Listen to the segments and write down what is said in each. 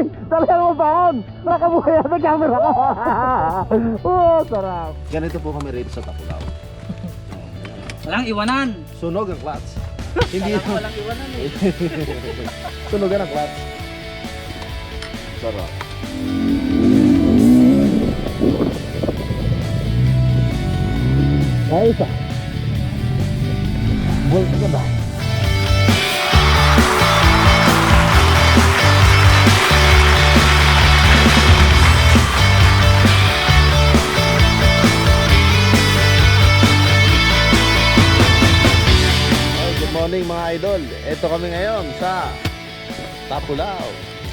Talagang mabaon. Nakabuhay ang camera ko. Oh, sarap. Ganito po kami rito sa Tapulaw. Walang iwanan. Sunog ang clutch. Hindi Walang iwanan eh. sunogan ang clutch. Sarap. Ayos ah. Bolt ka ba? Good morning mga idol. Ito kami ngayon sa Tapulaw.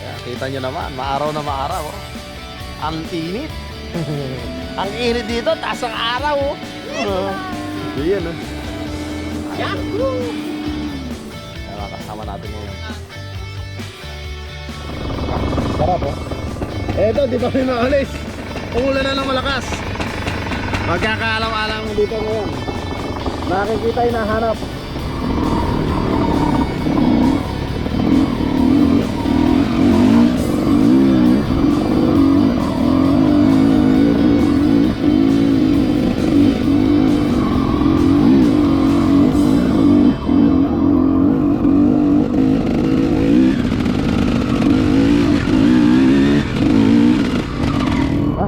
Ayan, kita nyo naman, maaraw na maaraw. Oh. Ang init. Ang init dito, taas ang araw. Yan oh. Yahoo! Ayan, makasama natin ngayon. Sarap oh. Eto, di pa rin maalis. Umulan na ng malakas. Magkakaalam-alam dito ngayon. Nakikita yung nahanap.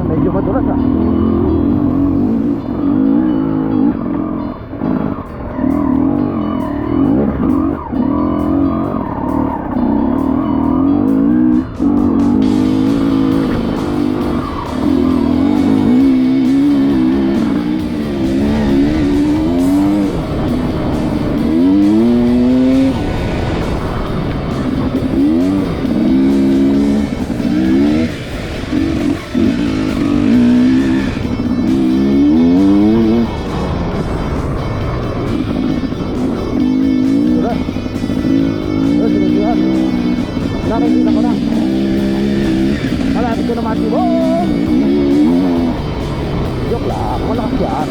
Medyo madulas ah. Nakikita ko na. Malapit ko na matibo. Joke lang, malakas yan.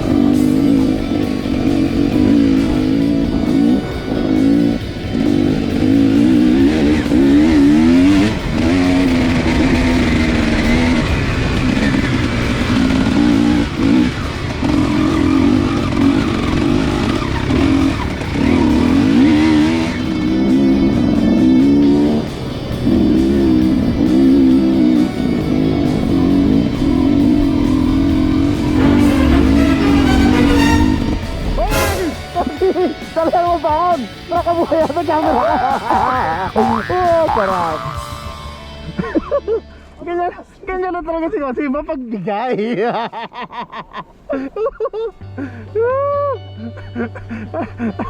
Talagang mabaon. Nakabuhay ang camera ko. Oh, sarap. Ganyan na talaga si Kasi mapagbigay.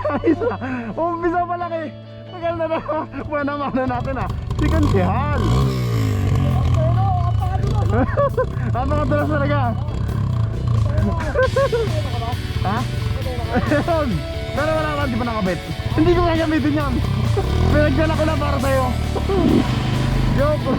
Ayos ah. Umpisa pa lang eh. Tagal na na. Buwan-mana natin ah. Si Kansihan. Napakadulas talaga. Ha? Pero wala naman, di ba nakabit? Hindi ko gagamitin yan. Pinagdala ko na para sa'yo. Joke.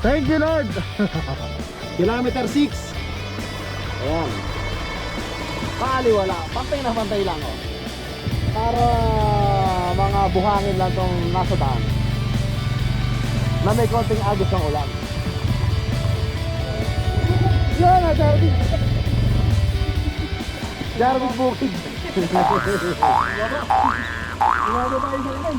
Thank you Lord. Kilometer 6. Ayan. Paaliwala. Pantay na pantay lang oh. Para mga buhangin lang tong nasa daan na may konting agos ng ulan. Yan na Jarvis. Jarvis Bukid. Iwago tayo sa ilan.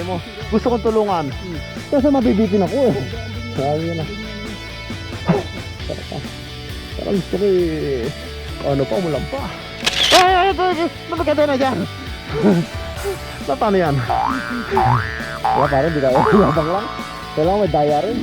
mo. Gusto kong tulungan. Kasi mabibitin ako eh. Sabi niya na. Parang gusto ko eh. Ano pa, umulan pa. Ay, mabaganda na dyan. Na paano yan? Wala pa rin, di tayo. Yabang lang. Kailangan may daya rin.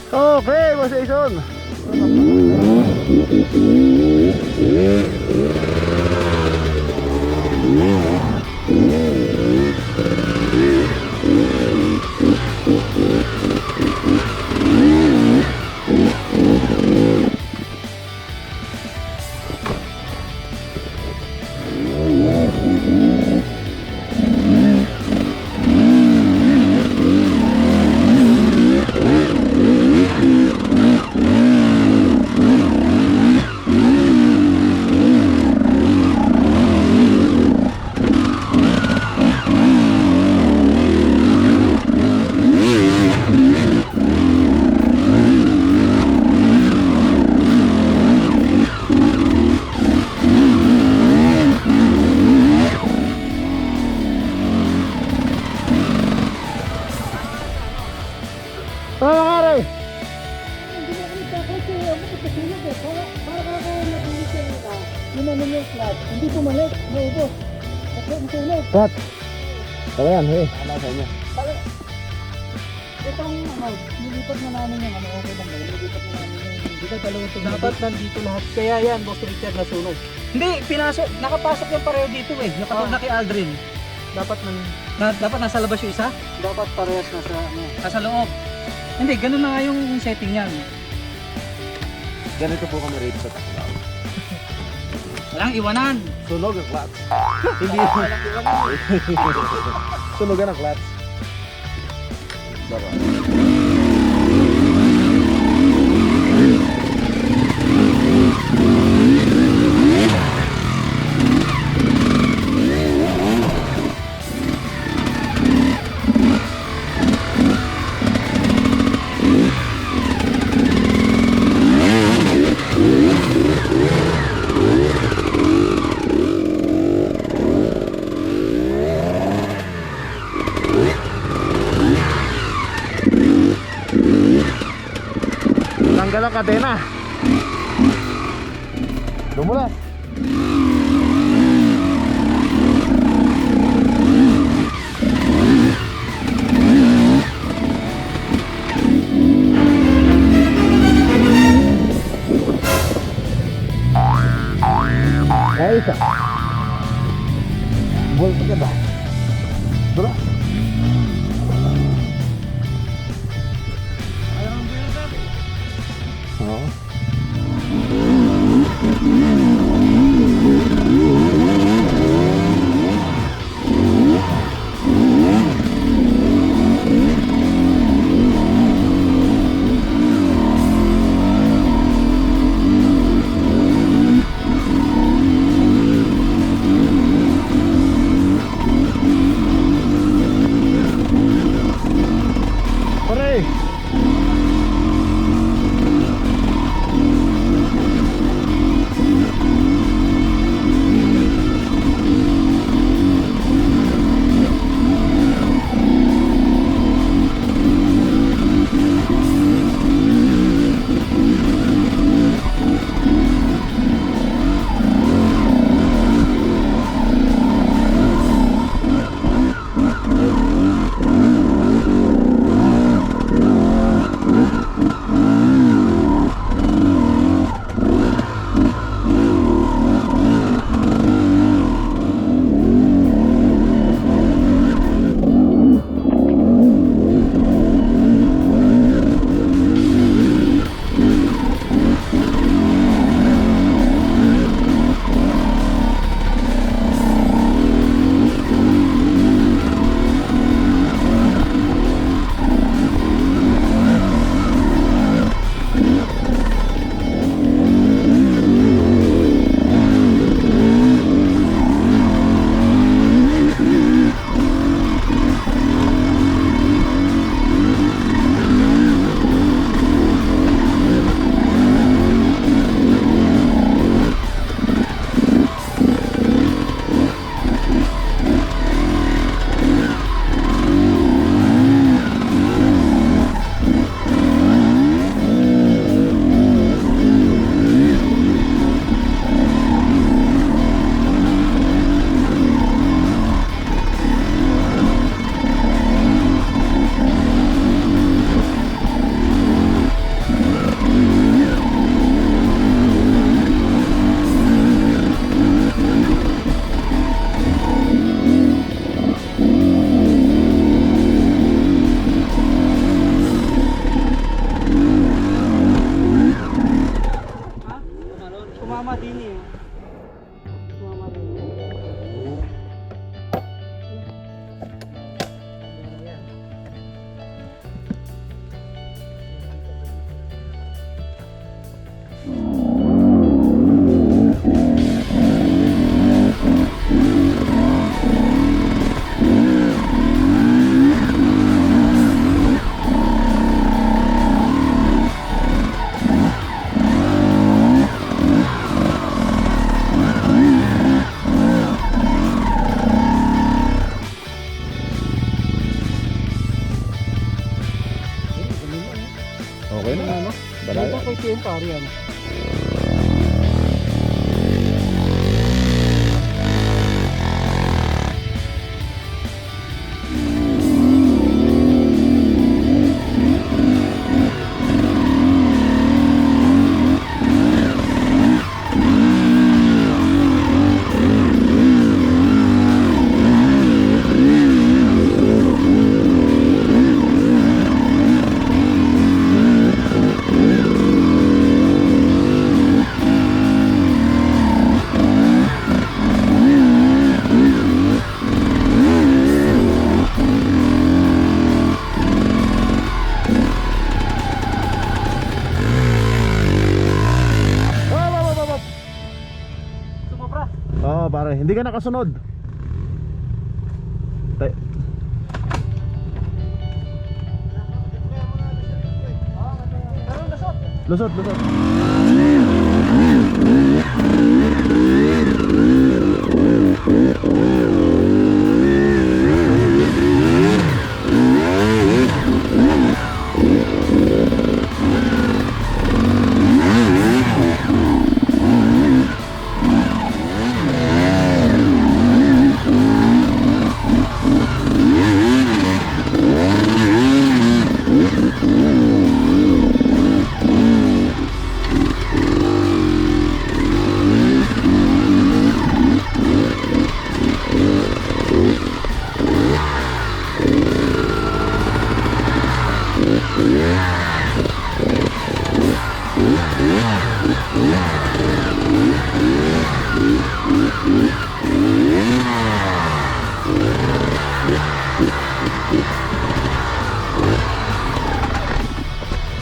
Okay, Boss Jason. Ano nangyari? Hindi na kami kasi ako pagkasunod eh. Para ako nag-iisip ka, yun yung clutch. Hindi bumalik, naubos. Kasi nasunog. Cut. Saka yan, hey. Ano sa inyo? Itong nilipat na namin yung okay lang ba? Nilipat na namin yung hindi ka dalawang tumili. Dapat nandito lahat. Kaya yan, Boss Richard, nasunog. Hindi, pinasok. Nakapasok yung pareho dito eh. Nakatulad na kay Aldrin. Dapat dapat nasa labas yung isa? Dapat parehas nasa ano. Nasa loob. Hindi, ganun na nga yung setting niyan. Ganito po kami rito sa Takulao. Walang iwanan. Sunog ang clutch. Hindi. Sunogan ang clutch. Diba? Tanggal ang kadena. Dumulas. Kaya isa. Bull pa ba? Bro. Oo. Sumama din eh. Sumama din. Okay na, ano? Dito kay PM pare yan. Sumobra. Oo, pare, hindi ka nakasunod. Tay. Lusot, lusot.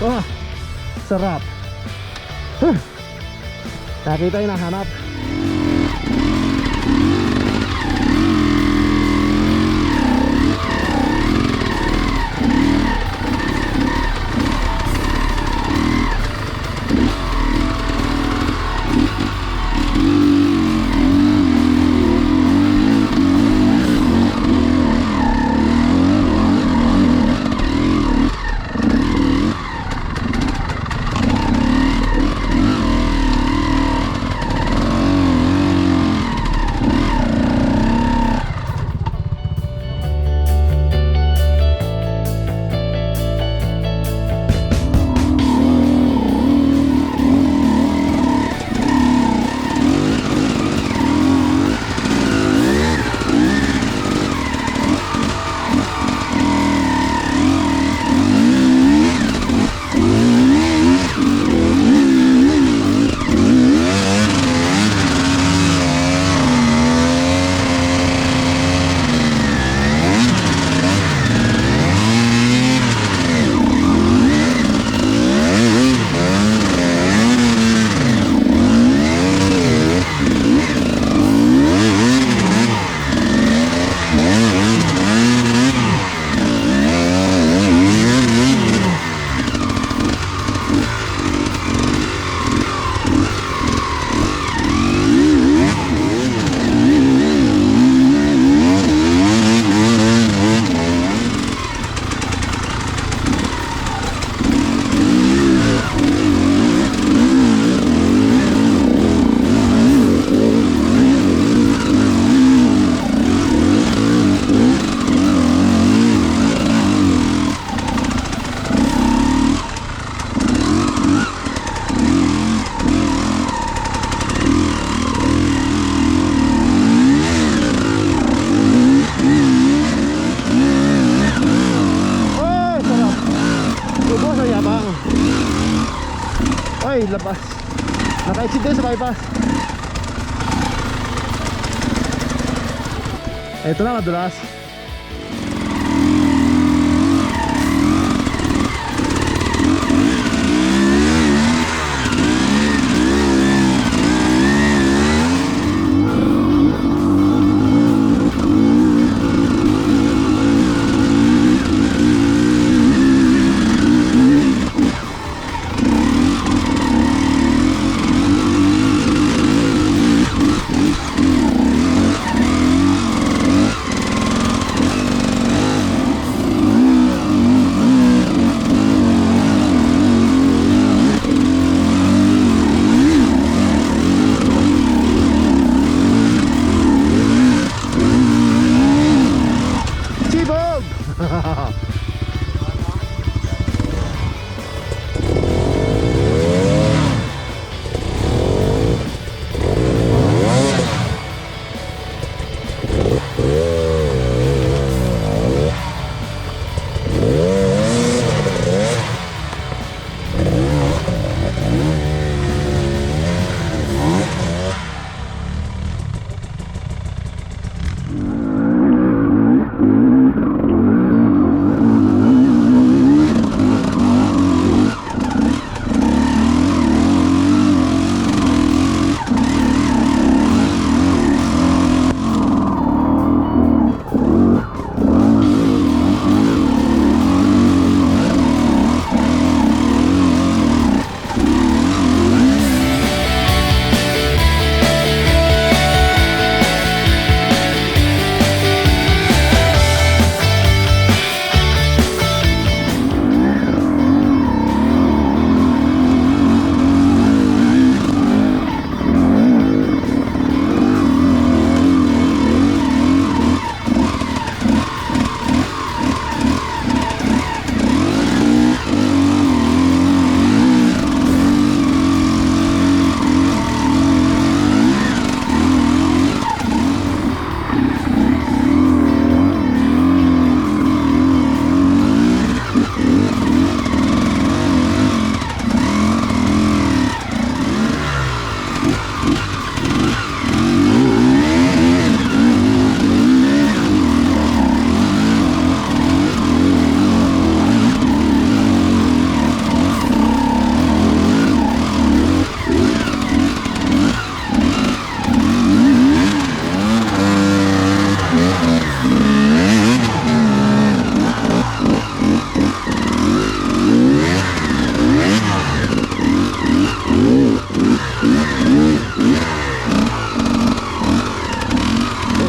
Oh, sarap. Nakita yung nahanap. Ay, labas. Naka-exit tayo sa bypass. Ito na, madulas. Sibog!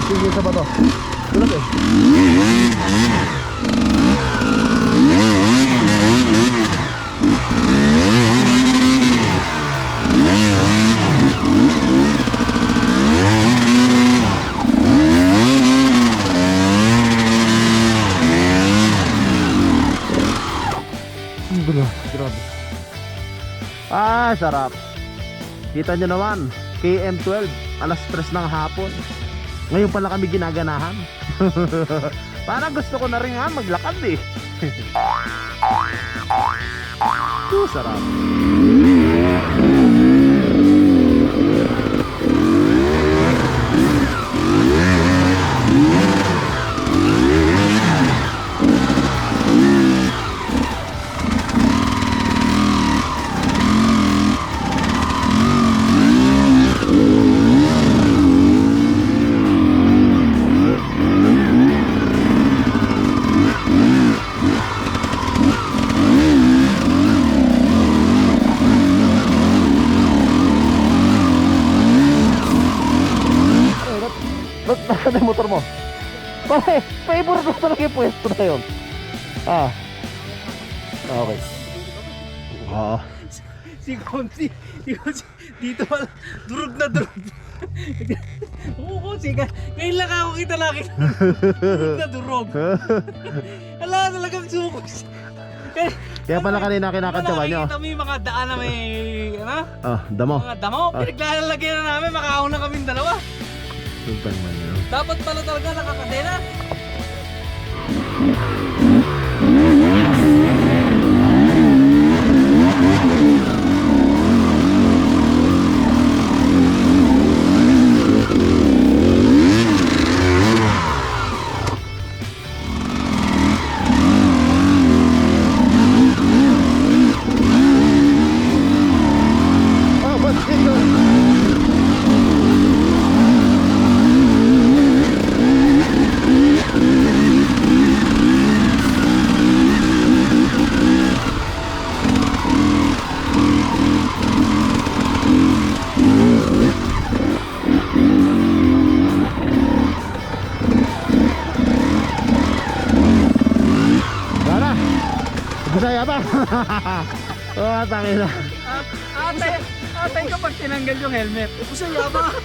Sige sa bato. Tulog eh. Grabe. Ah, sarap. Kita nyo naman, KM12, alas 3 ng hapon. Ngayon pala kami ginaganahan. Parang gusto ko na rin nga maglakad eh. Sarap. Nasaan yung motor mo? Pare, favorite ko talaga yung pwesto na yun. Ah. Okay. Oo. Si Konsi, dito pala, durog na durog. Oo, sige. Ngayon lang ako kita laki. Durog na durog. Wala talagang sukos. Kaya pala kanina kinakantsawan nyo. Nakikita mo yung mga daan na may, ano? Ah, damo. Mga damo. Pinaglalagyan na namin, makaahon na kaming dalawa. Sultan man yun. Dapat pala talaga nakakadena. mayabang. Oh, tangina. Atay kapag tinanggal yung helmet. Ubus ang yabang.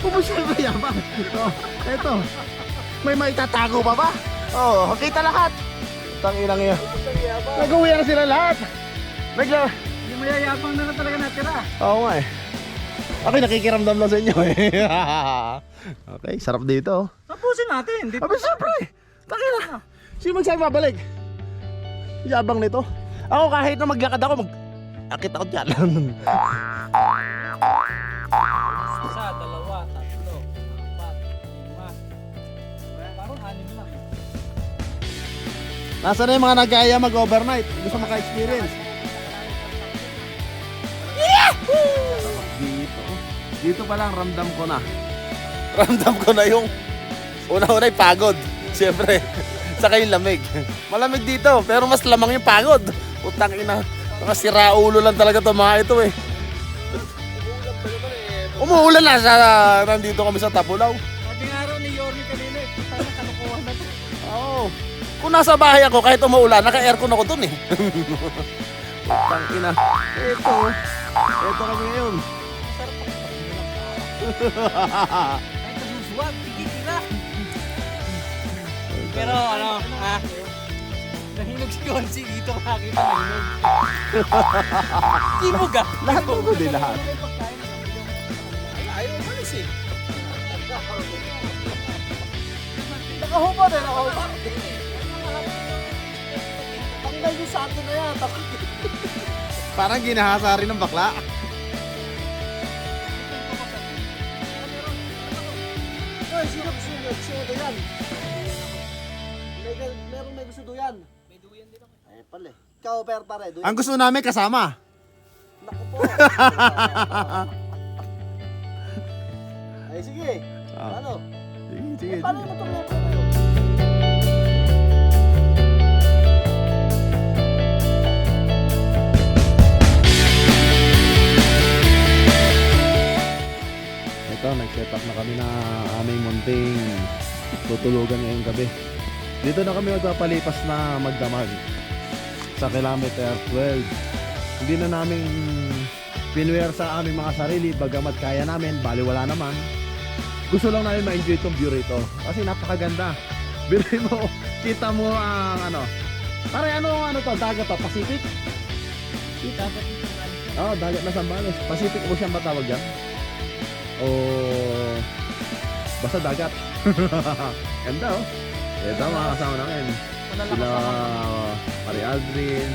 Ubus ang mayabang. Oh, eto. May maitatago pa ba? Oh, kita lahat. Tanginang yan. Nag-uwi na sila lahat. Hindi mayayabang na talaga natira. Oo nga eh. Okay, nakikiramdam lang sa inyo eh. Okay, sarap dito. Tapusin natin. Dito. Abi, siyempre. Tangina. Sino magsabi babalik? Yabang nito. Ako kahit na maglakad ako, akit ako dyan. Isa, dalawa, tatlo, apat, lima. Parang anim lang. Nasaan na yung mga nag-aaya mag-overnight? Gusto maka-experience? Dito pa lang ramdam ko na. Ramdam ko na yung una-una yung pagod. Siyempre, saka yung lamig. Malamig dito, pero mas lamang yung pagod. Utang ina, nakasira ulo lang talaga to mga ito eh. Umuulan na sa nandito kami sa Tapulaw. Sabi nga raw ni Yorme kanina, sana kalukuhan na to. Oo. Kung nasa bahay ako, kahit umuulan, naka-aircon ako dun eh. Utang ina. Ito kami ngayon. Ay, kasuswag, tigitira. Pero ano, nahinog si Konsi dito makakita nahinog. Tibog ah. Lahat mo din lahat. Ayaw umalis eh. Nakahupa na, nakahupa. Tanggal yung sato na yan. Parang ginahasa rin ng bakla. Ay, sino gusto doyan? Meron may gusto doyan. May duyan din ako. Ay, pala. Ikaw, pare, doyan. Ang gusto namin kasama. Naku po. Ay, sige. Ah. Ano? Sige. Paano yung motor niya? Ito, nag-set up na kami na aming munting tutulugan ngayong gabi. Dito na kami magpapalipas na magdamag sa kilometer 12. Hindi na namin pinwear sa aming mga sarili, bagamat kaya namin, baliwala naman. Gusto lang namin ma-enjoy itong view rito kasi napakaganda. Biruin mo, kita mo ang pare ano to, dagat to, Pacific? Dapat Oo, dagat na Sambales. Pacific Ocean ba tawag yan? O basta dagat. Ganda oh. Ito mga kasama namin. Sila Pari Aldrin.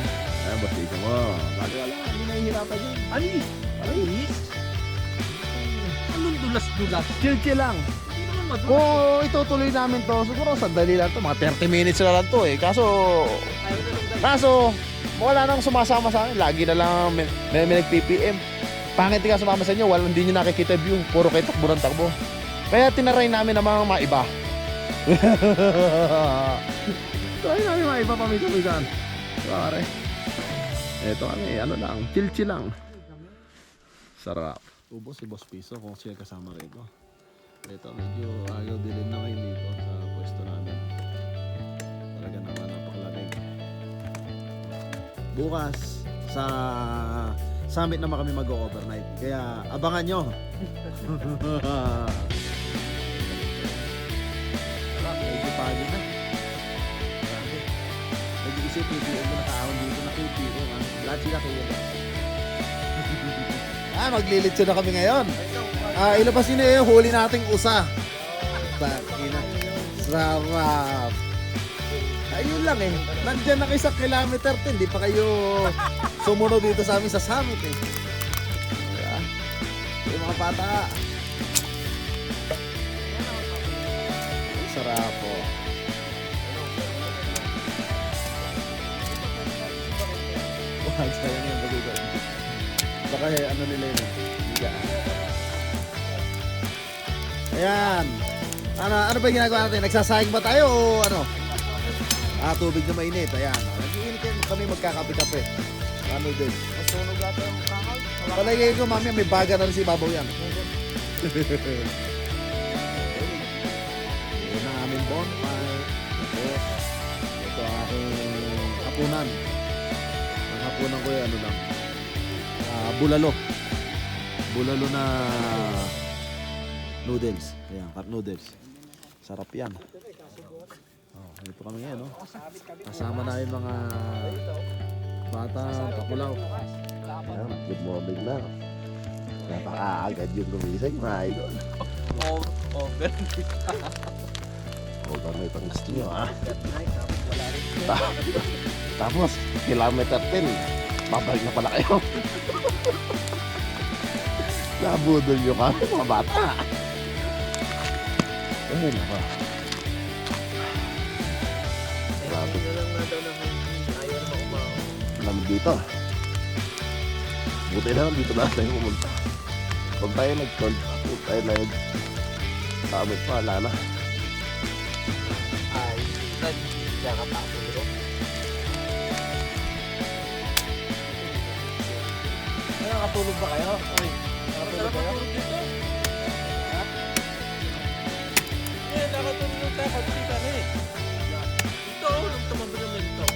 Ayan, basta ito mo. Wala, hindi nahihirapan yun. Alis? Anong dulas-dulas? Chill lang. Hindi naman madulas. Kung itutuloy namin to, siguro sandali lang to. Mga 30 minutes na lang to eh. Kaso, wala nang sumasama sa akin. Lagi na lang may nag-PPM. Pangit ka sumama sa inyo, hindi nyo nakikita view. Puro kayo takbo ng takbo. Kaya tinaray namin ang mga maiba. Try namin maiba paminsan-minsan. Pare. Eto kami, lang, chill lang. Sarap. Ubos si Boss Piso kung siya kasama rito. Ito, medyo agaw dilim na ngayon dito sa pwesto namin. Talaga naman napakalamig. Bukas sa summit naman kami mag-overnight. Kaya abangan nyo. Medyo pagod na. Grabe. Nag-iisip, PPM mo nakaahon dito na PPM. Lahat sila kayo. Maglilitsyo na kami ngayon. Ilabas yun yung huli nating usa. Takina. Sarap. Ayun lang eh. Nandiyan na kayo sa kilometer 10. Di pa kayo sumunod dito sa amin sa summit eh. Diba? Yung mga bata. Sarap po. Wag sayang yung bagugan. Baka ano nila yun. Ayan. Ano ba yung ginagawa natin? Nagsasayang ba tayo o ano? Tubig na mainit. Ayan. Nag-iinit kami magkakape-kape. Ano din? Masunog ata yung kakal. Palagay ko mami may baga na rin si Babaw yan. Ito na aming bonfire. Tapos, ito ang aking hapunan. kunan ko yung ano lang. Bulalo. Bulalo na noodles. Ayan, cup noodles. Sarap yan. Oh, ito kami ngayon, no? Kasama na yung mga bata, Tapulaw. Ayan, good morning na. Napakaagad yung gumising, mga idol. Huwag may pang gusto nyo, ha? Tapos, kilometer 10, babalik na pala kayo. Nabudol nyo kami, mga bata. Ay, naka. Grabe. Lamig dito. Buti na lang dito na tayo pumunta. Kung tayo nag-cold, kung tayo nag-samit pa, wala na. Nakatulog ba kayo? Oy, nakatulog kayo? Nakatulog tayo kasi kami. Ito, nung tumabog naman ito.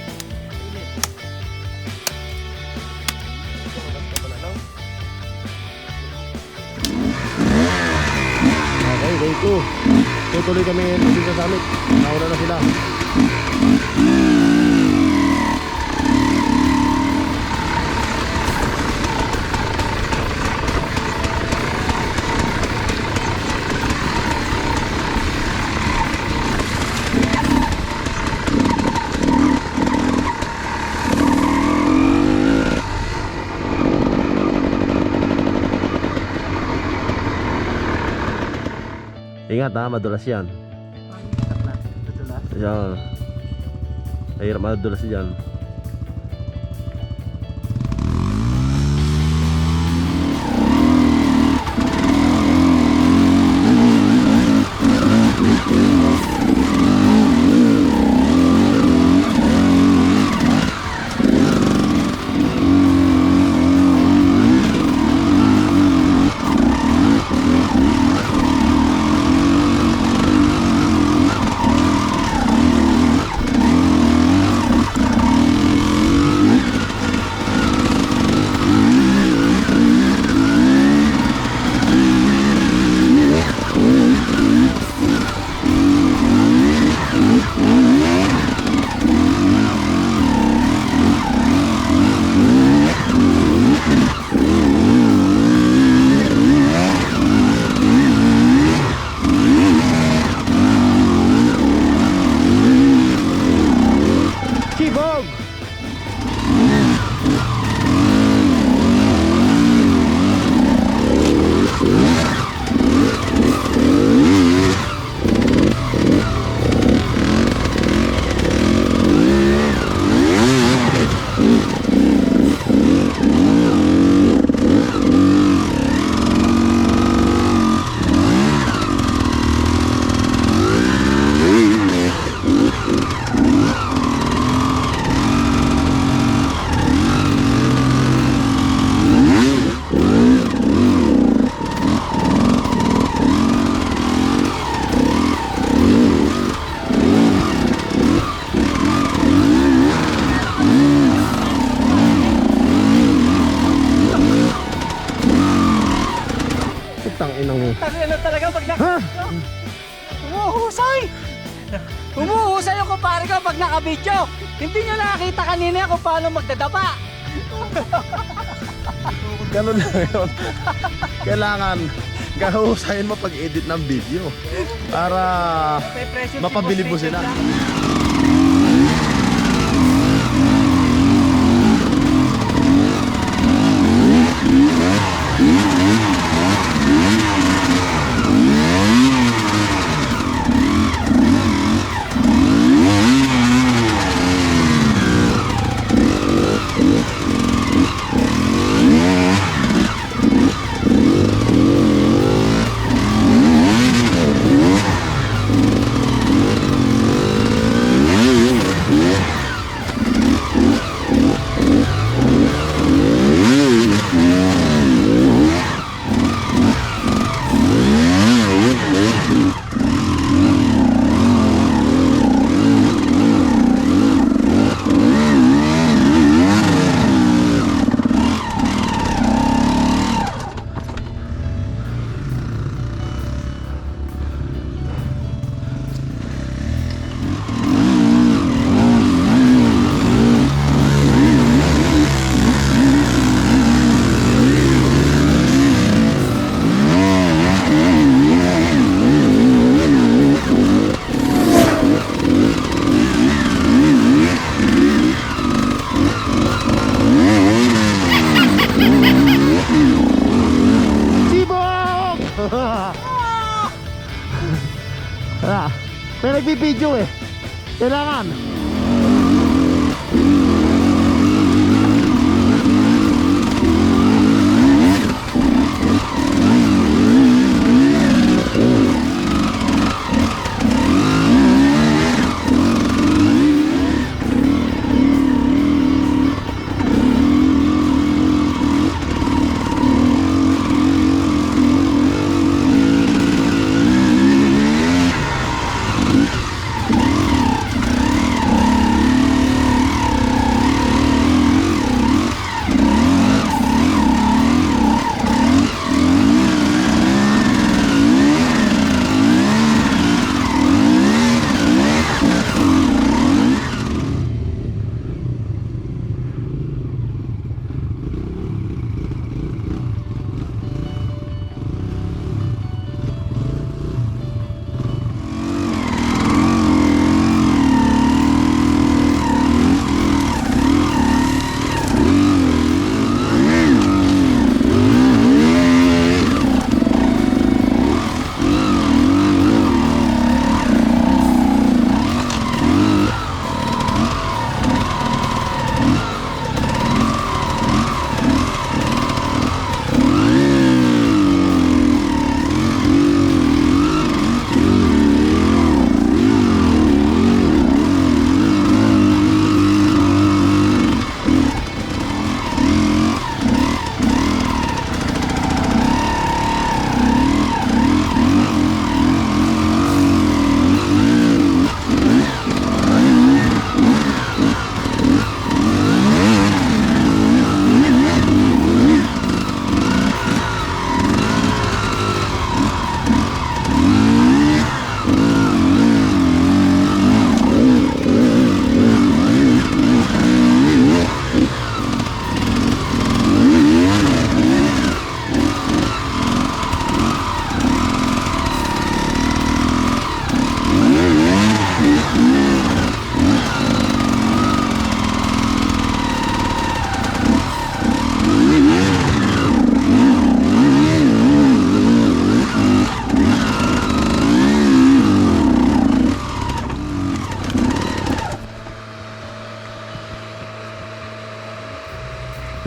Okay, day 2. Tutuloy kami dito sa summit. Nauna na sila. Ingat ha, madulas yan. Yan. Mahirap madulas yan. Ano talaga pag Umuhusay! Umuhusay yung kumpare ko pag naka-video. Hindi nyo nakakita kanina kung paano magdadapa. Ganun lang yun. Kailangan kahusayin mo pag-edit ng video para mapabilib mo sila. May nagbibideo eh. Kailangan.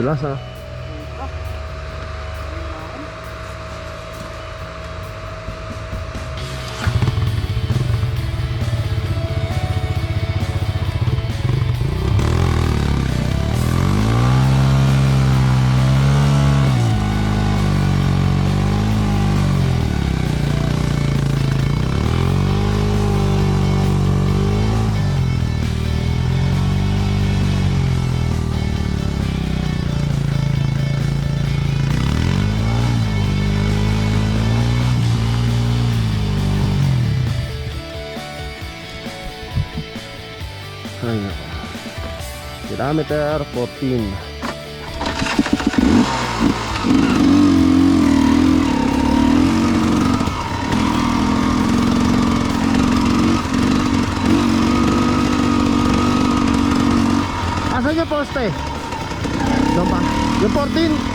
Jelas ah. Ay, nako. Kilometer 14. Asan yung poste? Doon pa? Yung 14?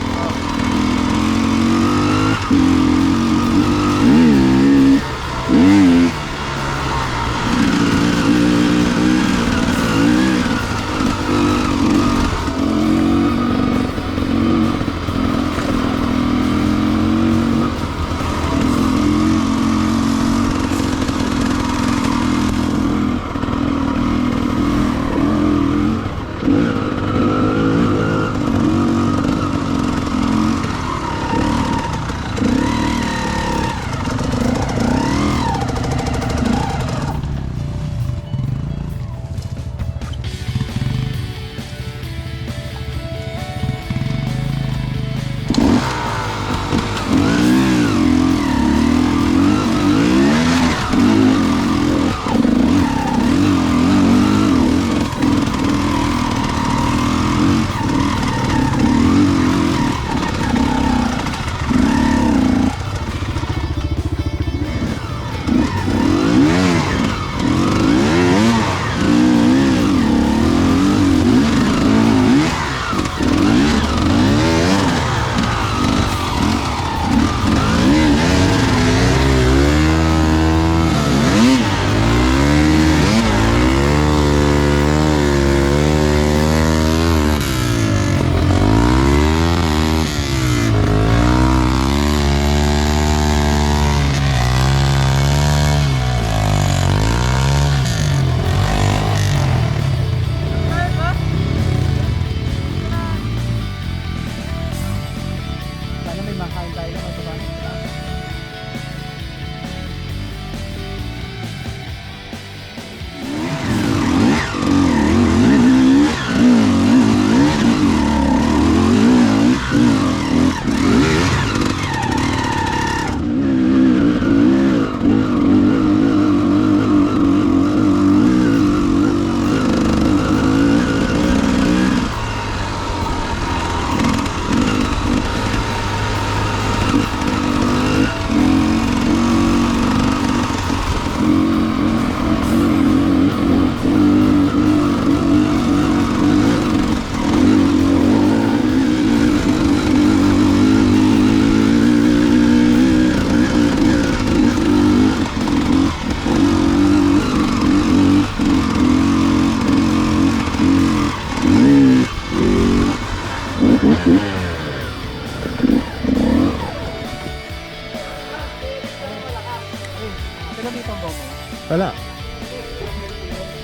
Hanggang dito ang gomo. Wala.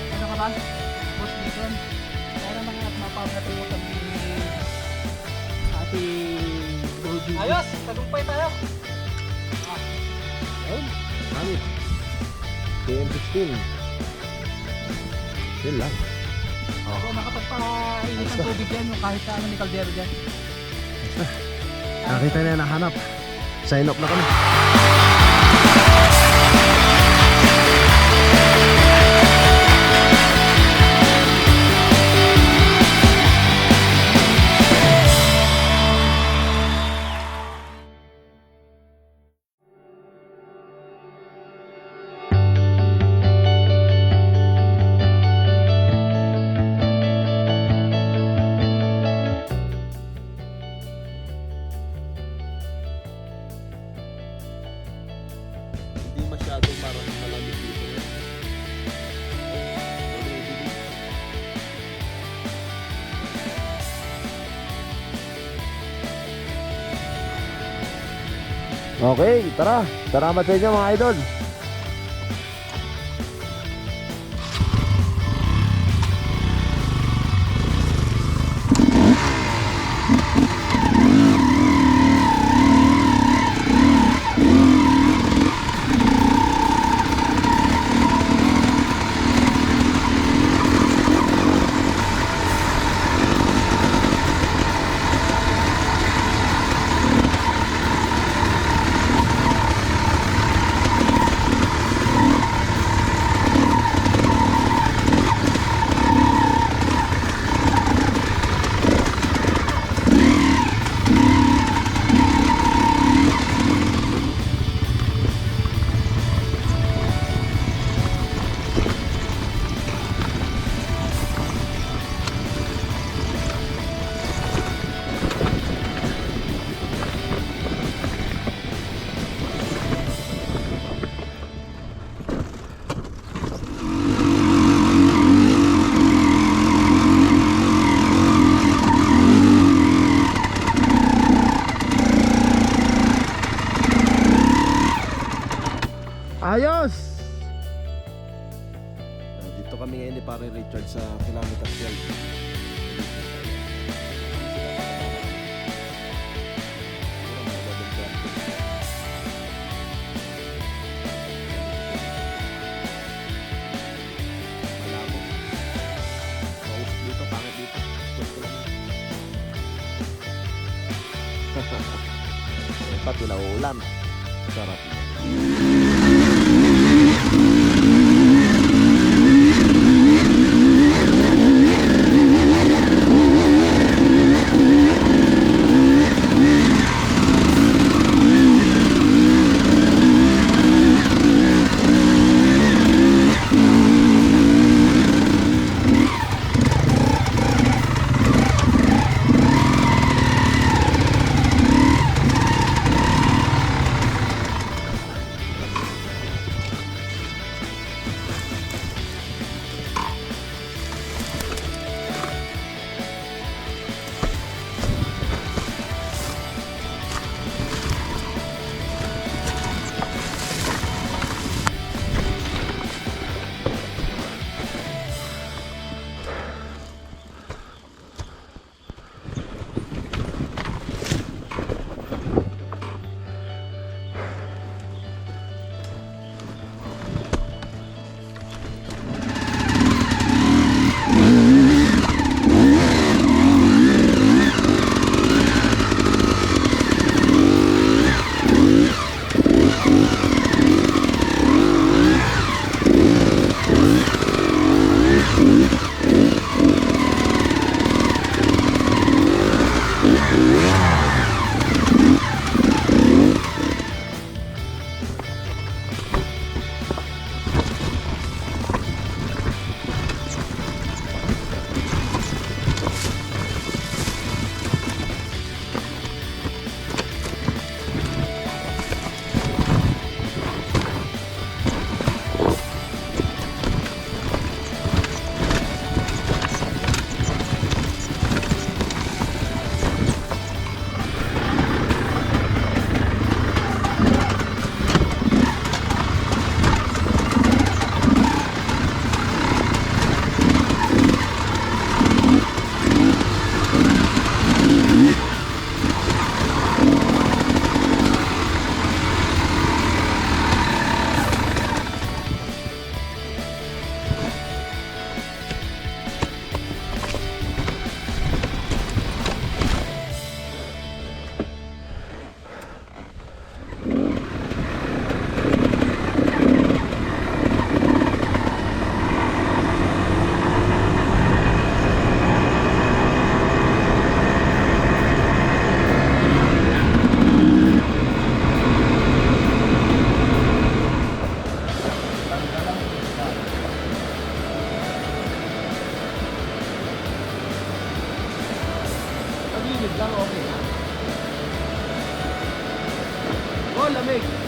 Ano ka ba? Boss Dixon. Para mga mapapatuwa kami ni Ate Rudy. Ayos! Tagumpay tayo! Ayun. Mami. PM16. Yun lang. Oo, nakapagpainit ng tubig yan, yung kahit sa ano ni Caldero dyan. Nakita na nahanap. Sign up na kami. Hindi masyadong parang malamig dito. Okay, tara. Salamat sa inyo mga idol. Ayos! Dito kami ngayon ni Pare Richard sa kilometer 12. Malabo. Mausap dito, pangit dito. Gusto lang. Pati nauulan. Sarap. tubig.